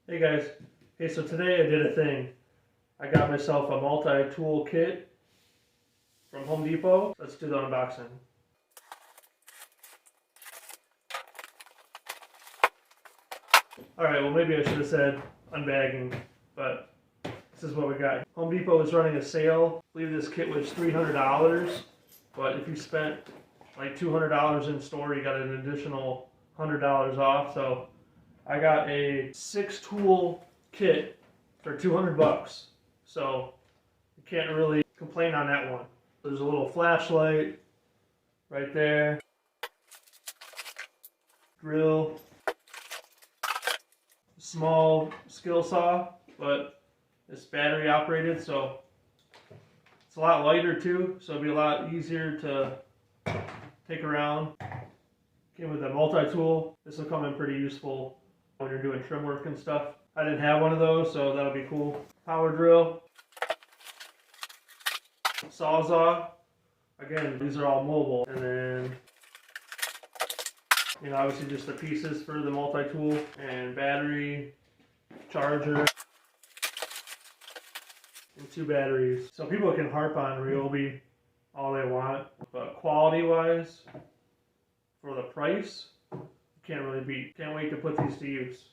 Hey guys, hey, so today I did a thing. I got myself a multi-tool kit from Home Depot. Let's do the unboxing. Alright, well maybe I should have said unbagging, but this is what we got. Home Depot is running a sale. I believe this kit was $300, but if you spent like $200 in store, you got an additional $100 off. So I got a 6-tool kit for 200 bucks. So you can't really complain on that one. There's a little flashlight right there, drill, small skill saw, but it's battery operated, so it's a lot lighter too, so it'll be a lot easier to take around. Came with a multi-tool. This will come in pretty useful when you're doing trim work and stuff. I didn't have one of those, so that'll be cool. Power drill, sawzall. Again, these are all mobile. And then, obviously just the pieces for the multi-tool and battery, charger, and 2 batteries. So people can harp on Ryobi all they want, but quality-wise, for the price, you can't really beat. Can't wait to put these to use.